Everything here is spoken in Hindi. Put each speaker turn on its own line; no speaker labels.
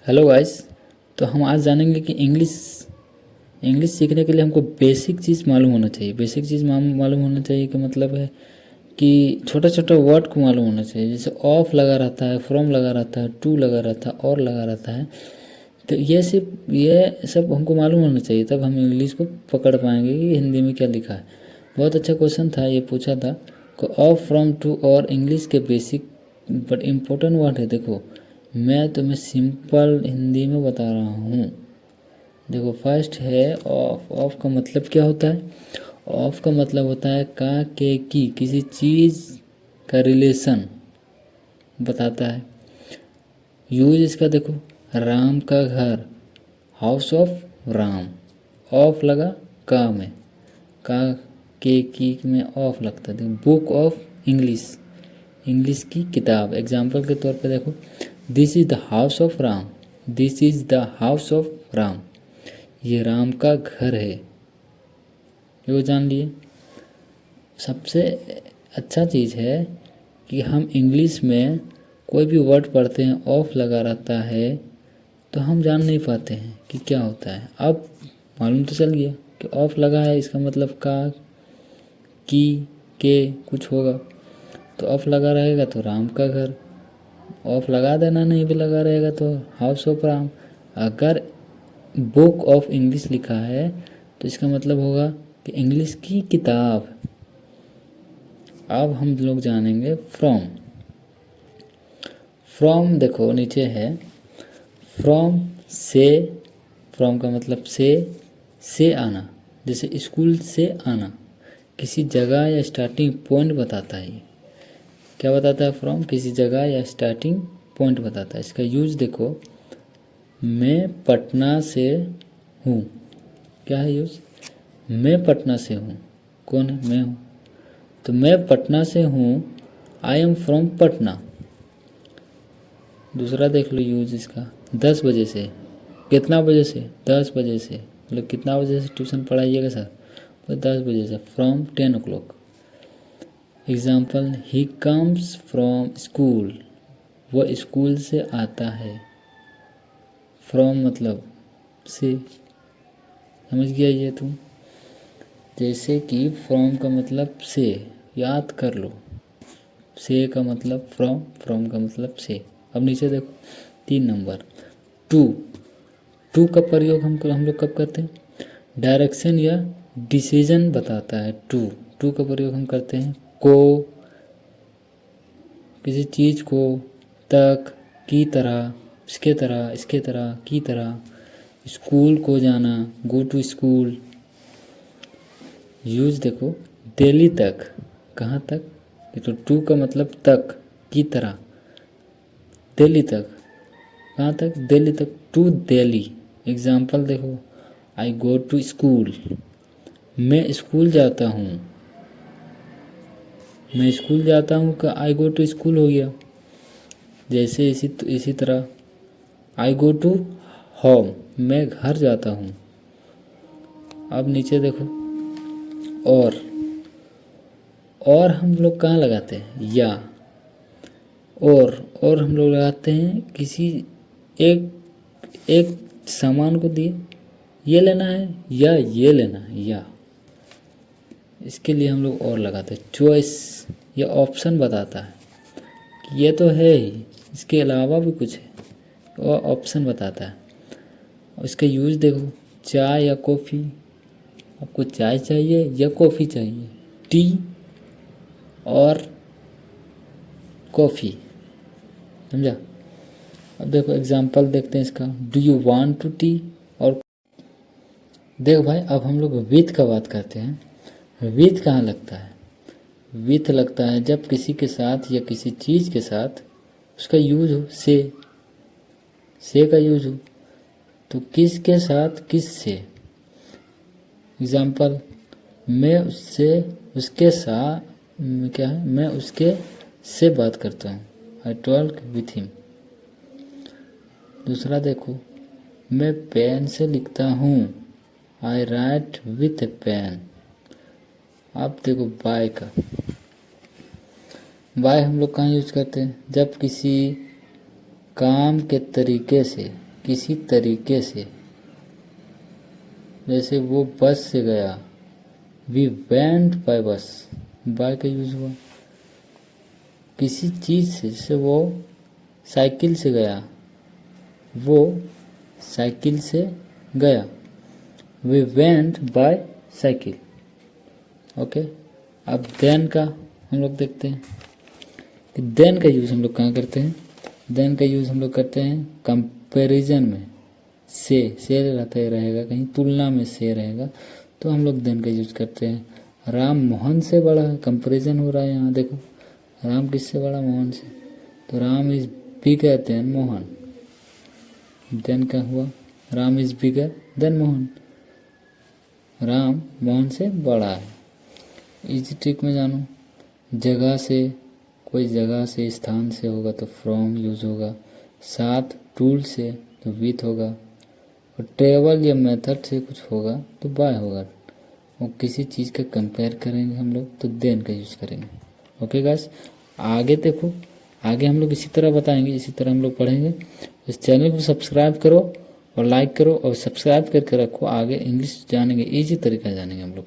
Hello guys. तो हम आज जानेंगे कि इंग्लिश इंग्लिश सीखने के लिए हमको बेसिक चीज़ मालूम होना चाहिए। बेसिक चीज़ मालूम होना चाहिए कि मतलब है कि छोटा छोटा वर्ड को मालूम होना चाहिए। जैसे ऑफ लगा रहता है, फ्रॉम लगा रहता है, टू लगा रहता है, और लगा रहता है। तो ये सब हमको मालूम होना चाहिए, तब हम इंग्लिश को पकड़ पाएंगे कि हिंदी में क्या लिखा है। बहुत अच्छा क्वेश्चन था, ये पूछा था कि ऑफ, फ्रॉम, टू और इंग्लिश के बेसिक बट इम्पोर्टेंट वर्ड है। देखो, मैं तुम्हें सिंपल हिंदी में बता रहा हूँ। देखो, फर्स्ट है ऑफ। ऑफ का मतलब क्या होता है? ऑफ का मतलब होता है का, के, की, किसी चीज़ का रिलेशन बताता है। यूज इसका देखो, राम का घर, हाउस ऑफ राम। ऑफ लगा का में, का, के, की में ऑफ लगता है। देखो, बुक ऑफ इंग्लिश, इंग्लिश की किताब। एग्जाम्पल के तौर पे देखो, this is the house of Ram, this is the house of Ram, ये राम का घर है। ये वो जान लिए। सबसे अच्छा चीज़ है कि हम इंग्लिश में कोई भी वर्ड पढ़ते हैं, ऑफ लगा रहता है तो हम जान नहीं पाते हैं कि क्या होता है। अब मालूम तो चल गया कि ऑफ लगा है, इसका मतलब का, की, के कुछ होगा। तो ऑफ लगा रहेगा तो राम का घर, ऑफ लगा देना नहीं भी लगा रहेगा तो हाउस ऑफ राम। अगर बुक ऑफ इंग्लिश लिखा है तो इसका मतलब होगा कि इंग्लिश की किताब। अब हम लोग जानेंगे फ्रॉम। फ्रॉम देखो नीचे है, फ्रॉम से। फ्रॉम का मतलब से आना। जैसे स्कूल से आना, किसी जगह या स्टार्टिंग पॉइंट बताता है। ये क्या बताता है? फ्रॉम किसी जगह या स्टार्टिंग पॉइंट बताता है। इसका यूज देखो, मैं पटना से हूँ। क्या है यूज? मैं पटना से हूँ। कौन है? मैं हूँ। तो मैं पटना से हूँ, आई एम फ्रॉम पटना। दूसरा देख लो यूज इसका, 10 बजे से। कितना बजे से? 10 बजे से। मतलब कितना बजे से ट्यूशन पढ़ाइएगा सर? तो 10 बजे से, from 10 o'clock। Example, he comes from school, वह स्कूल से आता है। फ्रॉम मतलब से, समझ गया ये तुम? जैसे कि फ्रॉम का मतलब से, याद कर लो। से का मतलब फ्रॉम, फ्रॉम का मतलब से। अब नीचे देखो 3 नंबर, टू। टू का प्रयोग हम लोग कब करते हैं? डायरेक्शन या डिसीजन बताता है टू। टू का प्रयोग हम करते हैं को, किसी चीज़ को, तक, की तरह, इसके तरह, इसके तरह, की तरह। स्कूल को जाना, गो टू स्कूल। यूज देखो, दिल्ली तक, कहाँ तक? ये तो टू का मतलब तक, की तरह। दिल्ली तक, कहाँ तक? दिल्ली तक, टू दिल्ली। एग्जाम्पल देखो, आई गो टू स्कूल, मैं स्कूल जाता हूँ। मैं स्कूल जाता हूँ का आई गो टू स्कूल हो गया। जैसे इसी तरह आई गो टू होम, मैं घर जाता हूँ। अब नीचे देखो, और हम लोग कहाँ लगाते हैं? या। और हम लोग लगाते हैं किसी एक एक सामान को दिए, ये लेना है या ये लेना है, या। इसके लिए हम लोग और लगाते हैं। चॉइस या ऑप्शन बताता है कि ये तो है ही, इसके अलावा भी कुछ है, और ऑप्शन बताता है। और इसका यूज देखो, चाय या कॉफ़ी। आपको चाय चाहिए या कॉफ़ी चाहिए? टी और कॉफ़ी। समझा? अब देखो एग्जाम्पल देखते हैं इसका, do you want to tea और। देखो भाई, अब हम लोग विथ का बात करते हैं। विथ कहाँ लगता है? विथ लगता है जब किसी के साथ या किसी चीज़ के साथ उसका यूज हो। से का यूज हो तो किस के साथ, किस से। एग्जाम्पल, मैं उससे, उसके साथ, क्या है, मैं उसके से बात करता हूँ, आई टॉक विथ हिम। दूसरा देखो, मैं पेन से लिखता हूँ, आई राइट विथ ए पेन। अब देखो बाय का, बाय हम लोग कहाँ यूज करते हैं? जब किसी काम के तरीके से, किसी तरीके से, जैसे वो बस से गया, वी वेंट बाय बस, बाय का यूज हुआ। किसी चीज़ से, जैसे वो साइकिल से गया, वो साइकिल से गया, we went by cycle. Okay, अब देन का हम लोग देखते हैं कि देन का यूज़ हम लोग कहाँ करते हैं। देन का यूज़ हम लोग करते हैं कंपैरिजन में, से रहता है, रहेगा कहीं तुलना में से रहेगा, तो हम लोग देन का यूज़ करते हैं। राम मोहन से बड़ा है, कंपैरिजन हो रहा है यहाँ देखो, राम किससे बड़ा, मोहन से, तो Ram is bigger than Mohan. Than का हुआ Ram is bigger than Mohan, Ram Mohan से बड़ा है। इजी ट्रिक में जानो, जगह से, कोई जगह से, स्थान से होगा तो फ्रॉम यूज होगा, साथ टूल से तो विथ होगा, और ट्रेवल या मेथड से कुछ होगा तो बाय होगा। और किसी चीज़ का कंपेयर करेंगे हम लोग तो देन का यूज़ करेंगे। ओके गाइस, आगे देखो, आगे हम लोग इसी तरह बताएंगे, इसी तरह हम लोग पढ़ेंगे। इस चैनल को सब्सक्राइब करो और लाइक करो और सब्सक्राइब करके रखो, आगे इंग्लिश जानेंगे, इजी तरीका जानेंगे हम लोग।